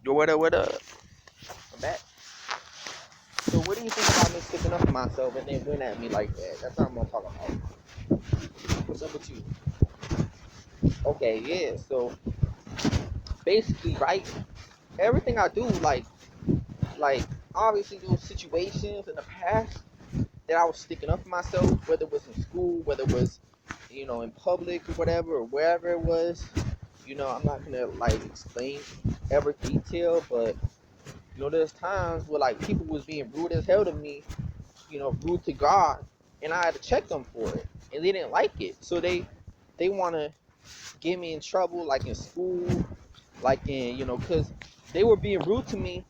Yo, what up? I'm back. So what do you think about me sticking up for myself and then win at me like that? That's not what I'm talking about. What's up with you? Okay, yeah. So basically, right? Everything I do, like obviously those situations in the past that I was sticking up for myself, whether it was in school, whether it was, in public or whatever, or wherever it was. I'm not gonna like explain every detail, but there's times where like people was being rude as hell to me, rude to God, and I had to check them for it, and they didn't like it, so they want to get me in trouble, like in school, like in because they were being rude to me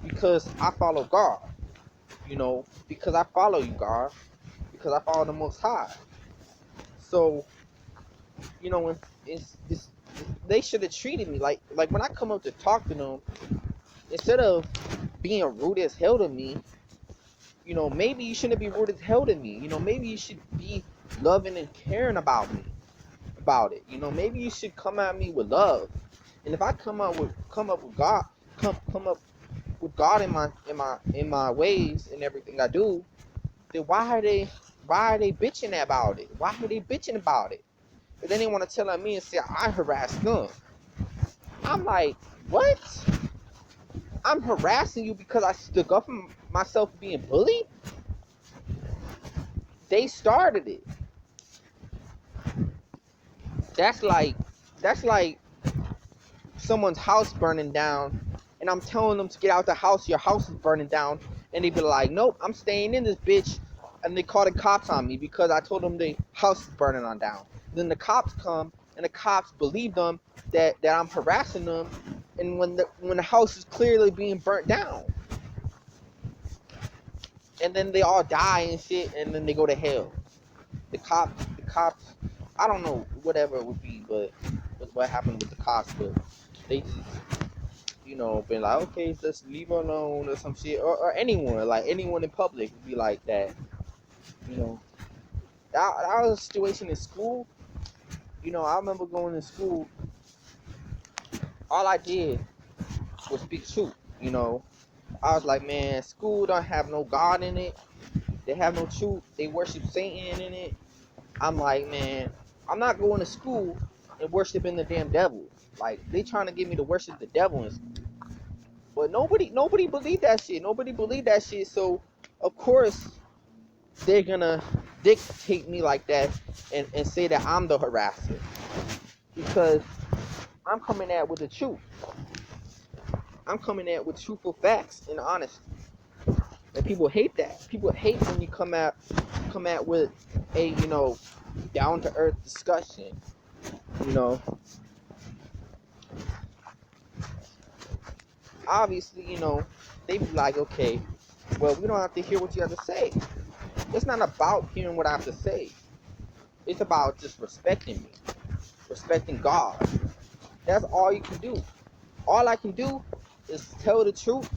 because I follow God, because I follow you, God, because I follow the Most High. So when it's they should have treated me like when I come up to talk to them, instead of being rude as hell to me, maybe you shouldn't be rude as hell to me. Maybe you should be loving and caring about it. Maybe you should come at me with love. And if I come up with God, come up with God in my ways and everything I do, then why are they bitching about it? Why are they bitching about it? And then they want to tell on me and say I harassed them. I'm like, what? I'm harassing you because I stuck up for myself being bullied? They started it. That's like someone's house burning down, and I'm telling them to get out the house. Your house is burning down, and they be like, "Nope, I'm staying in this bitch." And they call the cops on me because I told them the house is burning on down. Then the cops come, and the cops believe them that I'm harassing them, and when the house is clearly being burnt down, and then they all die and shit, and then they go to hell. The cops, I don't know whatever it would be, but what happened with the cops, but they just been like, okay, just leave her alone or some shit, or anyone, like anyone in public would be like that. You know, that was a situation in school. I remember going to school. All I did was speak truth. I was like, man, school don't have no God in it. They have no truth. They worship Satan in it. I'm like, man, I'm not going to school and worshiping the damn devil. Like they trying to get me to worship the devil in school. But nobody believed that shit. Nobody believed that shit. So of course they're gonna dictate me like that and say that I'm the harasser. Because I'm coming at with the truth. I'm coming at with truthful facts and honesty. And people hate that. People hate when you come at with a, down to earth discussion. You know. Obviously, they be like, okay, well, we don't have to hear what you have to say. It's not about hearing what I have to say. It's about just respecting me, respecting God. That's all you can do. All I can do is tell the truth.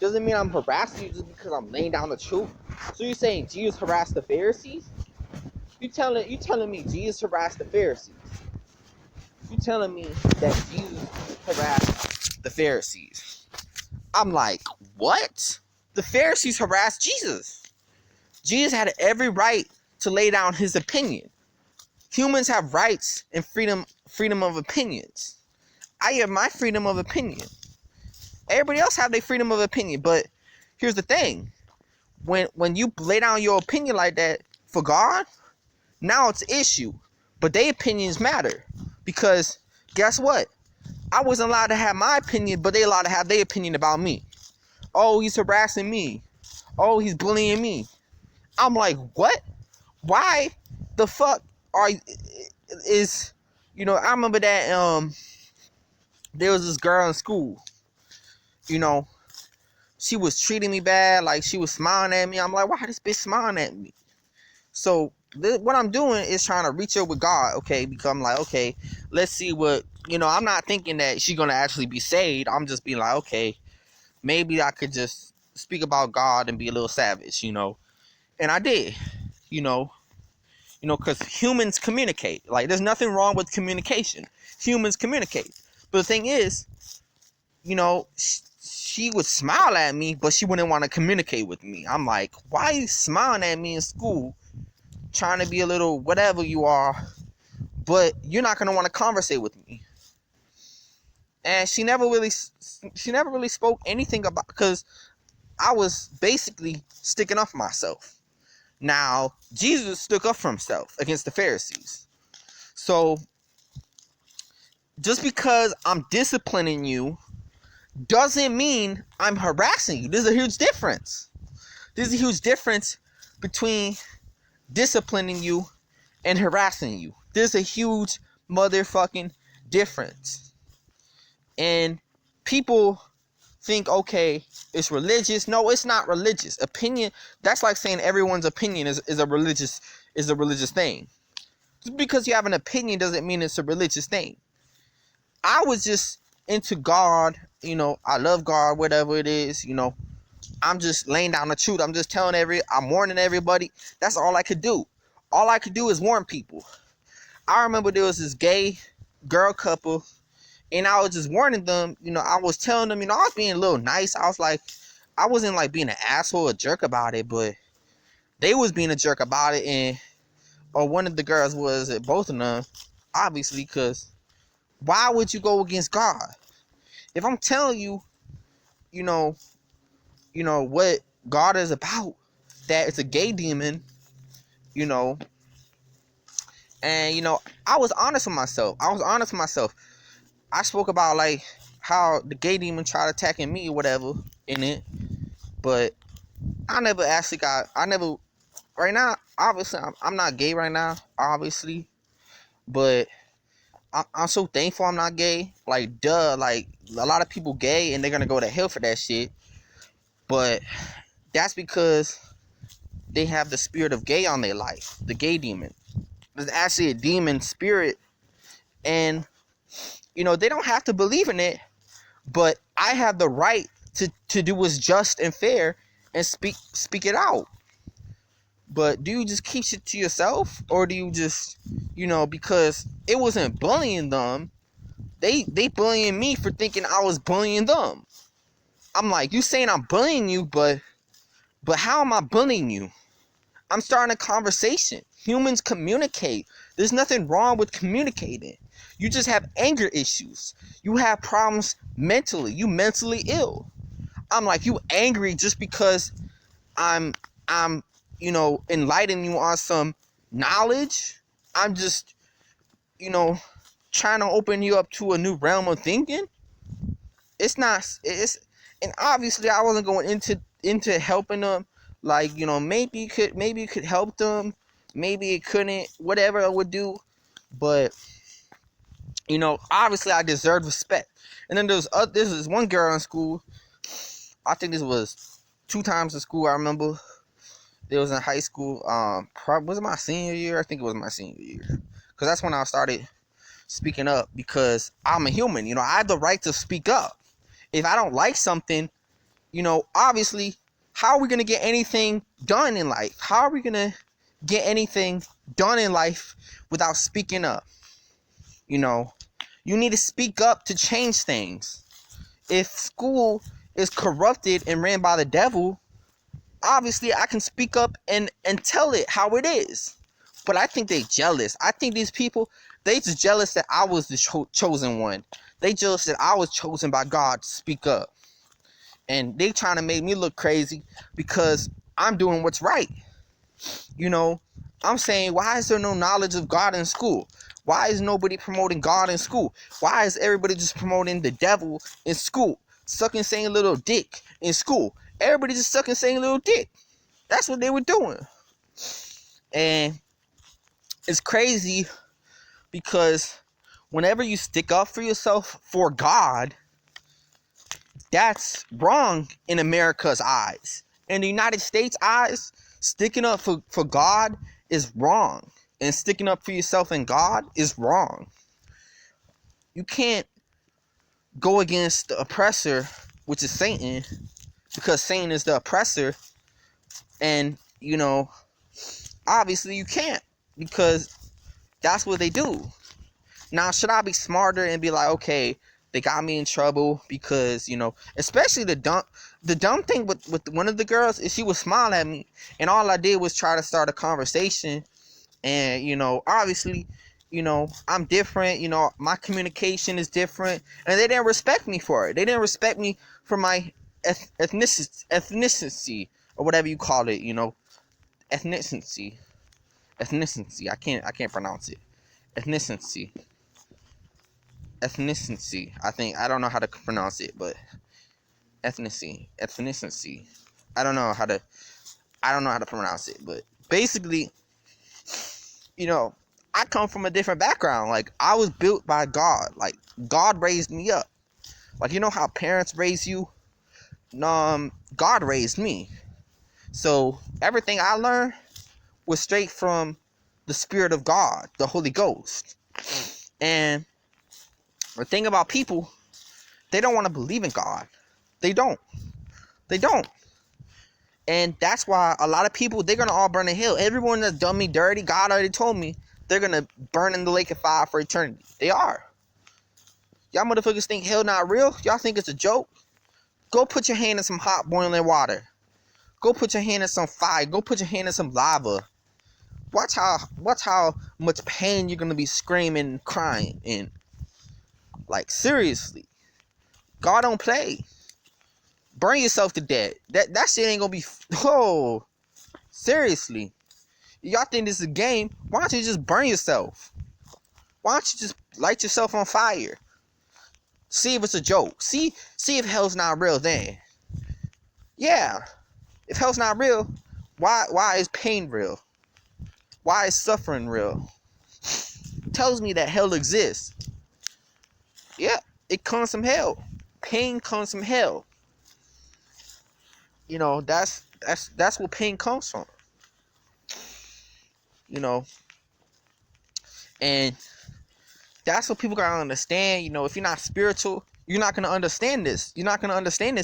Doesn't mean I'm harassing you just because I'm laying down the truth. So you're saying Jesus harassed the Pharisees? You telling me Jesus harassed the Pharisees? You telling me that Jesus harassed the Pharisees? I'm like, what? The Pharisees harassed Jesus. Jesus had every right to lay down his opinion. Humans have rights and freedom of opinions. I have my freedom of opinion. Everybody else have their freedom of opinion, but here's the thing. When you lay down your opinion like that for God, now it's an issue. But their opinions matter. Because guess what? I wasn't allowed to have my opinion, but they allowed to have their opinion about me. Oh, he's harassing me. Oh, he's bullying me. I'm like, what? Why the fuck is I remember that there was this girl in school, she was treating me bad, like she was smiling at me. I'm like, why this bitch smiling at me? So what I'm doing is trying to reach her with God, okay? Because I'm like, okay, let's see what, I'm not thinking that she's gonna actually be saved. I'm just being like, okay, maybe I could just speak about God and be a little savage, And I did, because humans communicate. Like, there's nothing wrong with communication. Humans communicate. But the thing is, you know, she would smile at me, but she wouldn't want to communicate with me. I'm like, why are you smiling at me in school, trying to be a little whatever you are, but you're not gonna want to conversate with me? And she never really spoke anything about, because I was basically sticking up for myself. Now, Jesus stuck up for himself against the Pharisees. So, just because I'm disciplining you doesn't mean I'm harassing you. There's a huge difference. There's a huge difference between disciplining you and harassing you. There's a huge motherfucking difference. And people think, okay, it's religious. No, it's not religious. Opinion, that's like saying everyone's opinion is a religious thing. Just because you have an opinion doesn't mean it's a religious thing. I was just into God, I love God, whatever it is, I'm just laying down the truth. I'm just I'm warning everybody. That's all I could do. All I could do is warn people. I remember there was this gay girl couple, and I was just warning them, I was telling them, I was being a little nice. I was like, I wasn't like being an asshole or jerk about it, but they was being a jerk about it, or one of the girls was, both of them, obviously, because why would you go against God? If I'm telling you, what God is about, that it's a gay demon, and I was honest with myself. I spoke about like how the gay demon tried attacking me or whatever in it, but I never right now, obviously I'm not gay right now, obviously, but I'm so thankful I'm not gay. Like, duh, like a lot of people gay and they're gonna go to hell for that shit, but that's because they have the spirit of gay on their life, the gay demon. There's actually a demon spirit, and they don't have to believe in it, but I have the right to do what's just and fair and speak it out. But do you just keep it to yourself, or do you just, because it wasn't bullying them, they bullying me for thinking I was bullying them. I'm like, you saying I'm bullying you, but how am I bullying you? I'm starting a conversation. Humans communicate. There's nothing wrong with communicating. You just have anger issues. You have problems mentally. You mentally ill. I'm like, you angry just because I'm enlightening you on some knowledge. I'm just, trying to open you up to a new realm of thinking. And obviously I wasn't going into helping them. Like, maybe it could help them, maybe it couldn't, whatever I would do, but obviously I deserve respect. And then this is one girl in school. I think this was 2 times in school. I remember it was in high school. Was it my senior year? I think it was my senior year, because that's when I started speaking up, because I'm a human. I have the right to speak up. If I don't like something, obviously, how are we going to get anything done in life? How are we going to get anything done in life without speaking up? You need to speak up to change things. If school is corrupted and ran by the devil, obviously I can speak up and tell it how it is. But I think they jealous. I think these people, they just jealous that I was the chosen one. They jealous that I was chosen by God to speak up. And they trying to make me look crazy because I'm doing what's right. I'm saying, why is there no knowledge of God in school? Why is nobody promoting God in school? Why is everybody just promoting the devil in school? Sucking saying little dick in school. Everybody just sucking saying little dick. That's what they were doing. And it's crazy because whenever you stick up for yourself for God, that's wrong in America's eyes. In the United States' eyes, sticking up for God is wrong. And sticking up for yourself and God is wrong. You can't go against the oppressor, which is Satan, because Satan is the oppressor. And, obviously you can't, because that's what they do. Now, should I be smarter and be like, okay, They got me in trouble because, especially the dumb thing with one of the girls is she would smile at me, and all I did was try to start a conversation. And obviously, I'm different. My communication is different, and they didn't respect me for it. They didn't respect me for my ethnicity, or whatever you call it. Ethnicity. I can't pronounce it. Ethnicity. I don't know how to pronounce it, but ethnicity. I don't know how to pronounce it, but basically, I come from a different background. Like, I was built by God. Like, God raised me up. Like, how parents raise you? God raised me. So everything I learned was straight from the Spirit of God, the Holy Ghost. And the thing about people, they don't want to believe in God. They don't. And that's why a lot of people, they're going to all burn in hell. Everyone that's done me dirty, God already told me, they're going to burn in the lake of fire for eternity. They are. Y'all motherfuckers think hell not real? Y'all think it's a joke? Go put your hand in some hot boiling water. Go put your hand in some fire. Go put your hand in some lava. Watch how much pain you're going to be screaming and crying in. Like, seriously. God don't play. Burn yourself to death. That shit ain't gonna be. Oh, seriously. Y'all think this is a game? Why don't you just burn yourself? Why don't you just light yourself on fire? See if it's a joke. See if hell's not real then. Yeah. If hell's not real, why is pain real? Why is suffering real? It tells me that hell exists. Yeah, it comes from hell. Pain comes from hell. That's where pain comes from. And that's what people gotta understand. If you're not spiritual, you're not gonna understand this.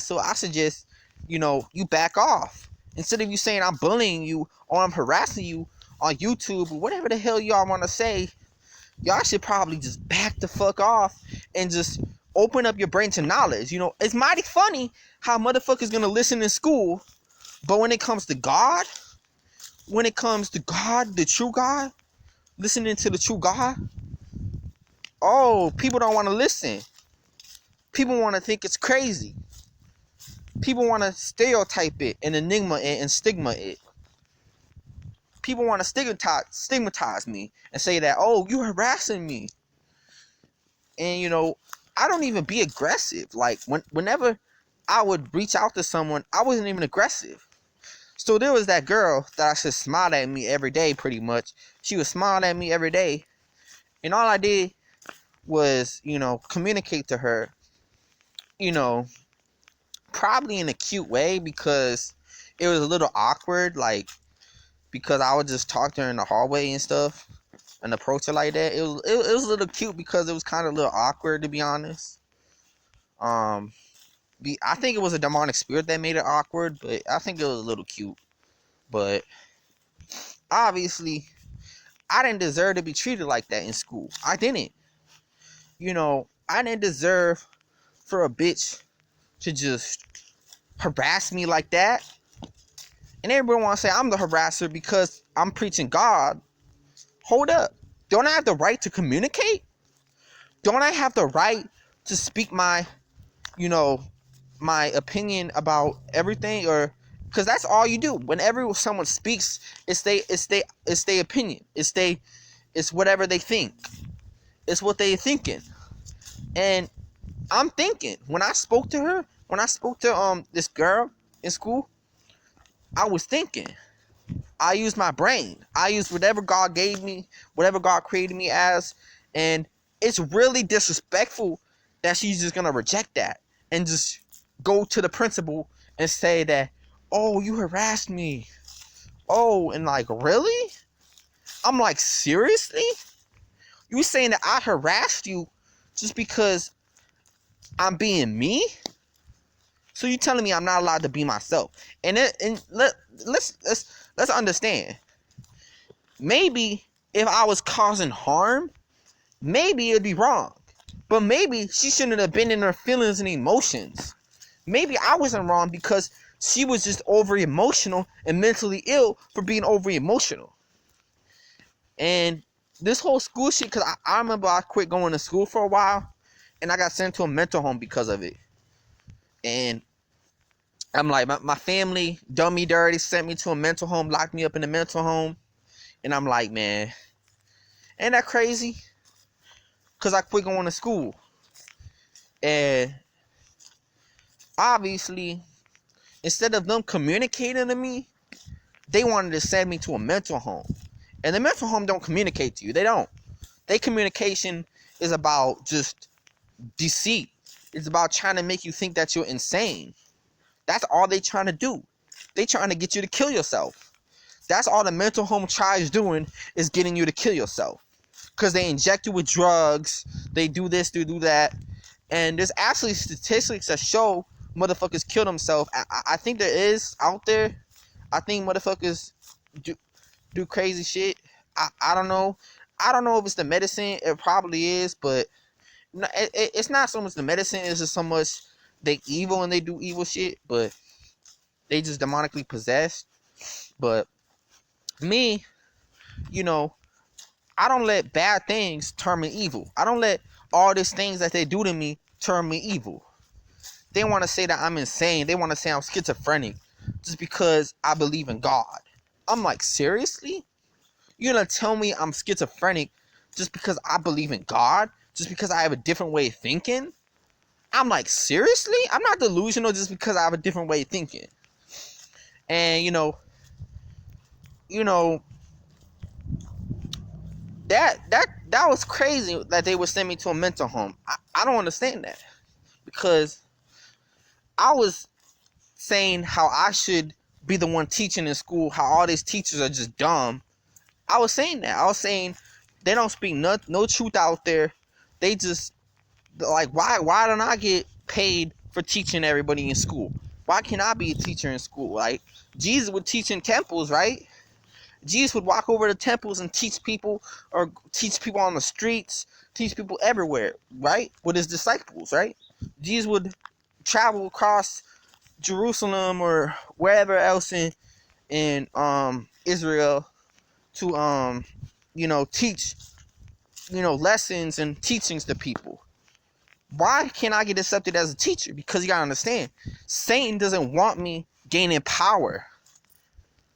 So I suggest, you back off. Instead of you saying I'm bullying you or I'm harassing you on YouTube or whatever the hell y'all want to say, y'all should probably just back the fuck off and just open up your brain to knowledge. It's mighty funny how motherfuckers gonna listen in school, but when it comes to God, the true God, listening to the true God, oh, people don't want to listen. People want to think it's crazy. People want to stereotype it and enigma it and stigma it. People want to stigmatize me and say that, oh, you harassing me. And, I don't even be aggressive. Like, whenever I would reach out to someone, I wasn't even aggressive. So there was that girl that I said smiled at me every day, pretty much. She was smiling at me every day. And all I did was, communicate to her, probably in a cute way, because it was a little awkward, like, because I would just talk to her in the hallway and stuff and approach her like that. It was a little cute because it was kind of a little awkward, to be honest. I think it was a demonic spirit that made it awkward, but I think it was a little cute. But obviously, I didn't deserve to be treated like that in school. I didn't. I didn't deserve for a bitch to just harass me like that. And everyone want to say I'm the harasser because I'm preaching God. Hold up. Don't I have the right to communicate? Don't I have the right to speak my opinion about everything? Or because that's all you do. Whenever someone speaks, it's their opinion. It's whatever they think. It's what they're thinking. And I'm thinking, when I spoke to this girl in school, I was thinking. I used my brain. I used whatever God gave me, whatever God created me as. And it's really disrespectful that she's just going to reject that and just go to the principal and say that, oh, you harassed me. Oh, and like, really? I'm like, seriously? You saying that I harassed you just because I'm being me? So you telling me I'm not allowed to be myself? And let's understand. Maybe if I was causing harm, maybe it'd be wrong. But maybe she shouldn't have been in her feelings and emotions. Maybe I wasn't wrong because she was just over emotional and mentally ill for being over emotional. And this whole school shit, because I remember I quit going to school for a while and I got sent to a mental home because of it. And I'm like, my family done me dirty, sent me to a mental home, locked me up in a mental home. And I'm like, man, ain't that crazy? Because I quit going to school. And obviously, instead of them communicating to me, they wanted to send me to a mental home. And the mental home don't communicate to you. They don't. Their communication is about just deceit. It's about trying to make you think that you're insane. That's all they trying to do. They trying to get you to kill yourself. That's all the mental home tries doing, is getting you to kill yourself. Because they inject you with drugs. They do this, they do that. And there's actually statistics that show motherfuckers kill themselves. I think there is out there. I think motherfuckers do crazy shit. I don't know. I don't know if it's the medicine. It probably is, but it's not so much the medicine. It's just so much they evil and they do evil shit, but they just demonically possessed. But me, you know, I don't let bad things turn me evil. I don't let all these things that they do to me turn me evil. They want to say that I'm insane. They want to say I'm schizophrenic just because I believe in God. I'm like, seriously? You're going to tell me I'm schizophrenic just because I believe in God? Just because I have a different way of thinking? I'm like, seriously? I'm not delusional just because I have a different way of thinking. And, you know, that was crazy that they would send me to a mental home. I don't understand that. Because I was saying how I should be the one teaching in school, how all these teachers are just dumb. I was saying that. I was saying they don't speak no truth out there. They just, like, why don't I get paid for teaching everybody in school? Why can't I be a teacher in school? Like, Jesus would teach in temples, right? Jesus would walk over to temples and teach people, or teach people on the streets, teach people everywhere, right? With his disciples, right? Jesus would travel across Jerusalem or wherever else in Israel to teach lessons and teachings to people. Why can't I get accepted as a teacher? Because you gotta understand, Satan doesn't want me gaining power.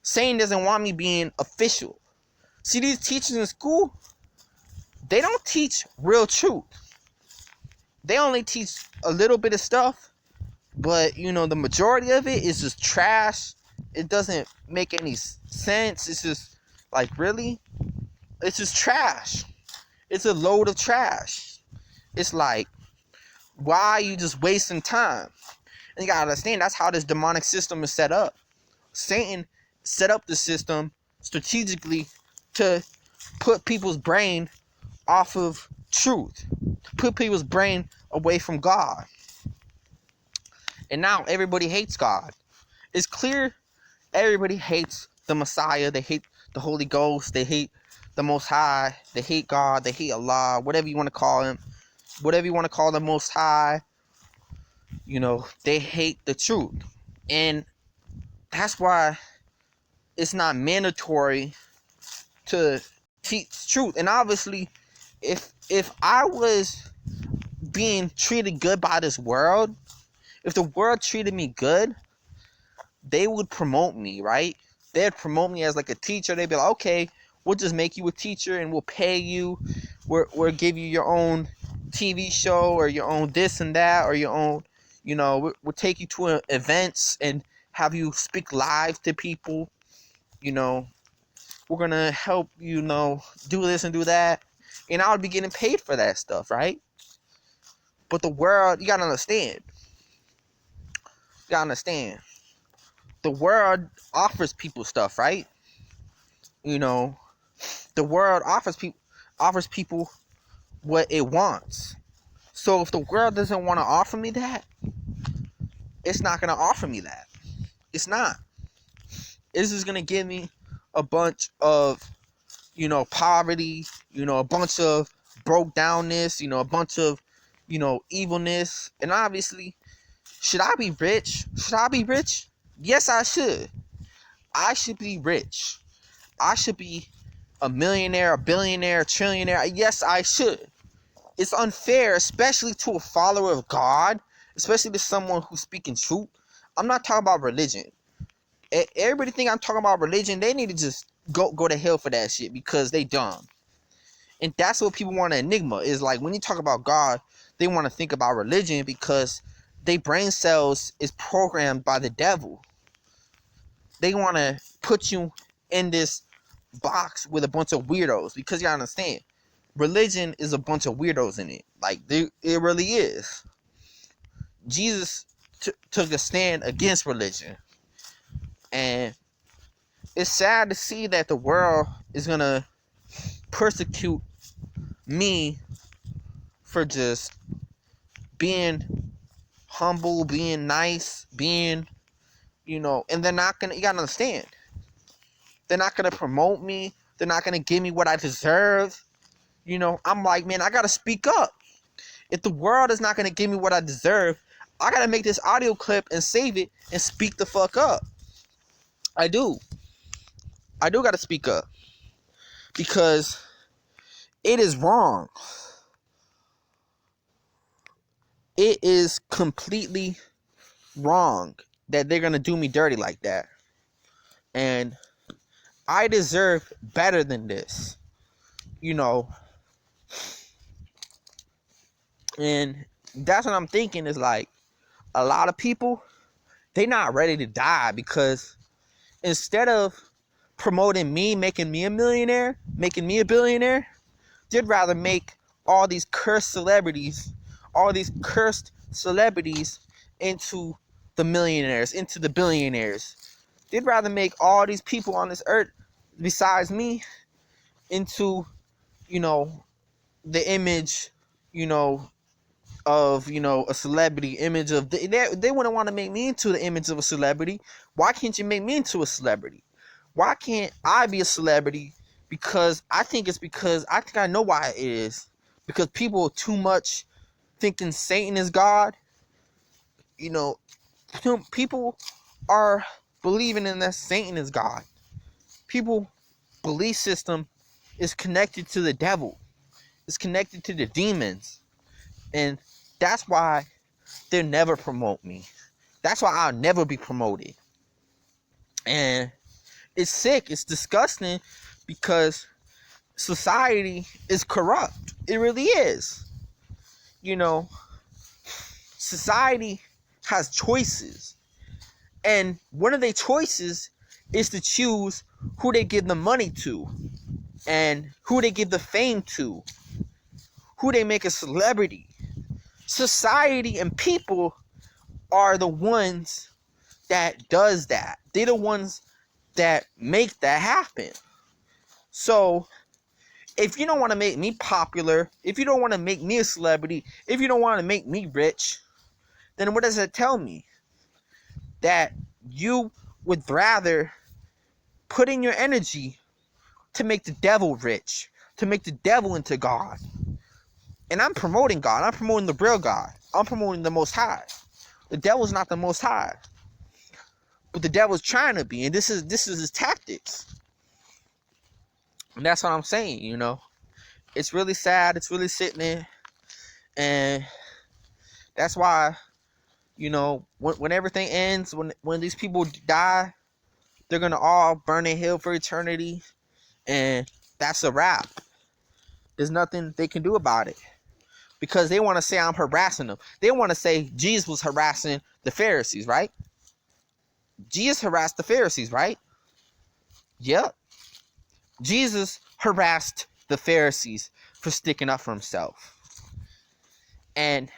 Satan doesn't want me being official. See, these teachers in school, they don't teach real truth. They only teach a little bit of stuff, but the majority of it is just trash. It doesn't make any sense. It's just like, really? It's just trash. It's a load of trash. It's like, why are you just wasting time? And you gotta understand, that's how this demonic system is set up. Satan set up the system strategically to put people's brain off of truth, put people's brain away from God. And now everybody hates God. It's clear everybody hates the Messiah. They hate the Holy Ghost. They hate the Most High. They hate God. They hate Allah, whatever you want to call him. Whatever you want to call the Most High. They hate the truth. And that's why it's not mandatory to teach truth. And obviously, if I was being treated good by this world, if the world treated me good, they would promote me, right? They'd promote me as like a teacher. They'd be like, okay, we'll just make you a teacher and we'll pay you. We'll give you your own TV show or your own this and that, or your own, we'll take you to events and have you speak live to people. We're going to help you, do this and do that. And I would be getting paid for that stuff, right? But the world, you got to understand. The world offers people stuff, right? The world offers people what it wants. So if the world doesn't want to offer me that, it's not going to offer me that. It's not. It's just going to give me a bunch of, poverty, a bunch of broke downness, a bunch of evilness. And obviously, should I be rich? Should I be rich? Yes, I should. I should be rich. I should be a millionaire, a billionaire, a trillionaire. Yes, I should. It's unfair, especially to a follower of God, especially to someone who's speaking truth. I'm not talking about religion. Everybody think I'm talking about religion. They need to just go to hell for that shit because they dumb. And that's what people want to enigma is like when you talk about God, they want to think about religion because their brain cells is programmed by the devil. They want to put you in this box with a bunch of weirdos because you understand, religion is a bunch of weirdos in it. Like it really is. Jesus took a stand against religion, and it's sad to see that the world is gonna persecute me for just being humble, being nice, being, and they're not gonna, you gotta understand, they're not gonna promote me, they're not gonna give me what I deserve. I'm like, man, I gotta speak up. If the world is not gonna give me what I deserve, I gotta make this audio clip and save it and speak the fuck up. I do gotta speak up because it is wrong. It is completely wrong that they're gonna do me dirty like that. And I deserve better than this. And that's what I'm thinking is like a lot of people, they not ready to die because instead of promoting me, making me a millionaire, making me a billionaire, they'd rather make all these cursed celebrities into the millionaires, into the billionaires. They'd rather make all these people on this earth besides me into, the image, of, a celebrity, image of they wouldn't want to make me into the image of a celebrity. Why can't you make me into a celebrity? Why can't I be a celebrity? Because I think I know why it is. Because people are too much thinking Satan is God. People are believing in that Satan is God. People belief system is connected to the devil. It's connected to the demons. And that's why they'll never promote me. That's why I'll never be promoted. And it's sick. It's disgusting because society is corrupt. It really is. Society has choices. And one of their choices is to choose who they give the money to and who they give the fame to, who they make a celebrity. Society and people are the ones that does that. They're the ones that make that happen. So if you don't want to make me popular, if you don't want to make me a celebrity, if you don't want to make me rich, then what does that tell me? That you would rather put in your energy to make the devil rich, to make the devil into God. And I'm promoting God. I'm promoting the real God. I'm promoting the Most High. The devil's not the Most High, but the devil's trying to be, and this is his tactics. And that's what I'm saying. It's really sad. It's really sickening, and that's why, when everything ends, when these people die, they're gonna all burn in hell for eternity, and that's a wrap. There's nothing they can do about it. Because they want to say I'm harassing them. They want to say Jesus was harassing the Pharisees, right? Jesus harassed the Pharisees, right? Yep. Jesus harassed the Pharisees for sticking up for himself. And,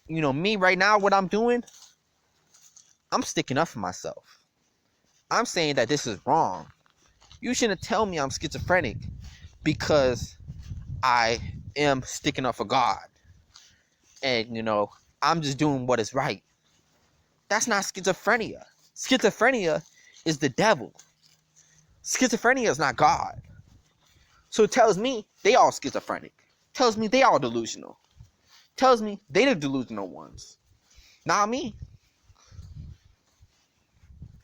me right now, what I'm doing, I'm sticking up for myself. I'm saying that this is wrong. You shouldn't tell me I'm schizophrenic because I am sticking up for God. And, I'm just doing what is right. That's not schizophrenia. Schizophrenia is the devil. Schizophrenia is not God. So it tells me they all schizophrenic. It tells me they all delusional. tells me they the delusional ones, not me.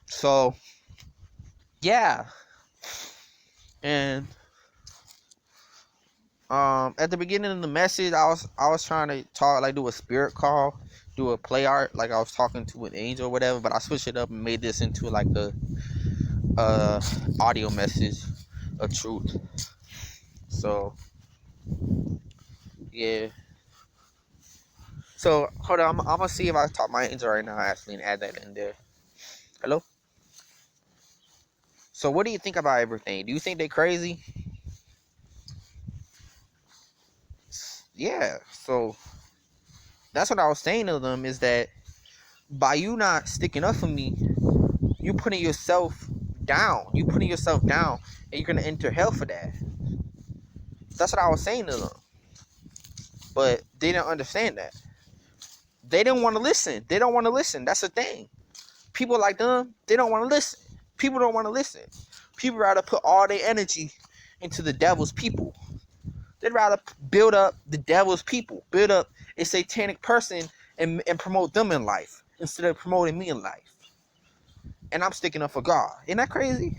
So yeah, and at the beginning of the message, I was trying to talk, like do a spirit call, do a play art, like I was talking to an angel or whatever. But I switched it up and made this into like a audio message of truth. So yeah. So hold on, I'm gonna see if I talk my angel right now actually and add that in there. Hello. So what do you think about everything? Do you think they crazy? Yeah. So that's what I was saying to them, is that by you not sticking up for me, you putting yourself down. You putting yourself down, and you're gonna enter hell for that. That's what I was saying to them, but they didn't understand that. They didn't want to listen. They don't want to listen. That's the thing. People like them, they don't want to listen. People don't want to listen. People rather put all their energy into the devil's people. They'd rather build up the devil's people, build up a satanic person, and promote them in life instead of promoting me in life. And I'm sticking up for God. Isn't that crazy?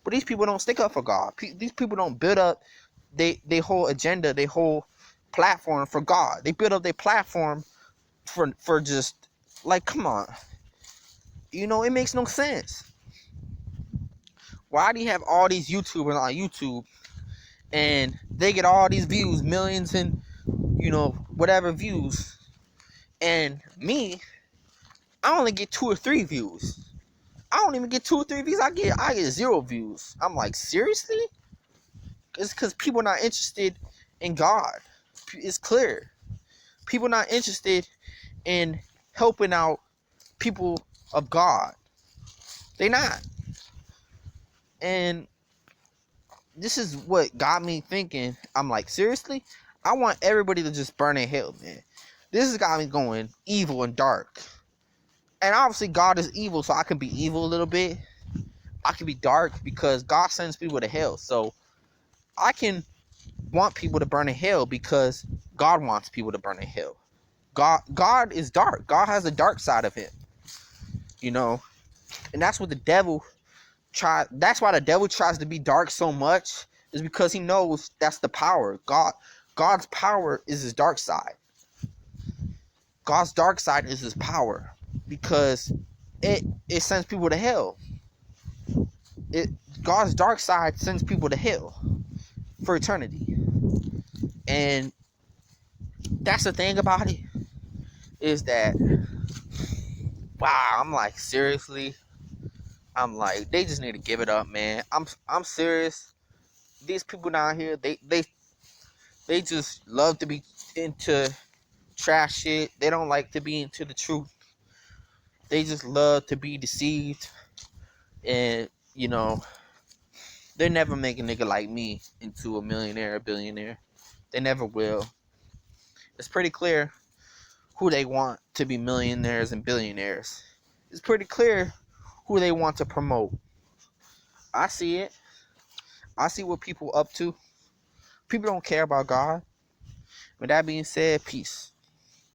But these people don't stick up for God. These people don't build up they whole agenda, they whole platform for God. They build up their platform for just, like, come on. It makes no sense. Why do you have all these YouTubers on YouTube and they get all these views, millions and whatever views, and me, I only get 2 or 3 views. I don't even get 2 or 3 views. I get 0 views. I'm like, seriously? It's because people not interested in God. It's clear. People not interested in helping out people of God. They not. And this is what got me thinking. I'm like, seriously? I want everybody to just burn in hell, man. This has got me going evil and dark. And obviously God is evil, so I can be evil a little bit. I can be dark because God sends people to hell. So I can want people to burn in hell because God wants people to burn in hell. God is dark. God has a dark side of him. And that's what the devil that's why the devil tries to be dark so much, is because he knows that's the power. God's power is his dark side. God's dark side is his power, because it sends people to hell. God's dark side sends people to hell for eternity. And that's the thing about it, is that, wow, I'm like, seriously? I'm like, they just need to give it up, man. I'm serious. These people down here, they just love to be into trash shit. They don't like to be into the truth. They just love to be deceived. And, they never make a nigga like me into a millionaire or billionaire. They never will. It's pretty clear who they want to be millionaires and billionaires. It's pretty clear who they want to promote. I see it. I see what people up to. People don't care about God. With that being said, peace.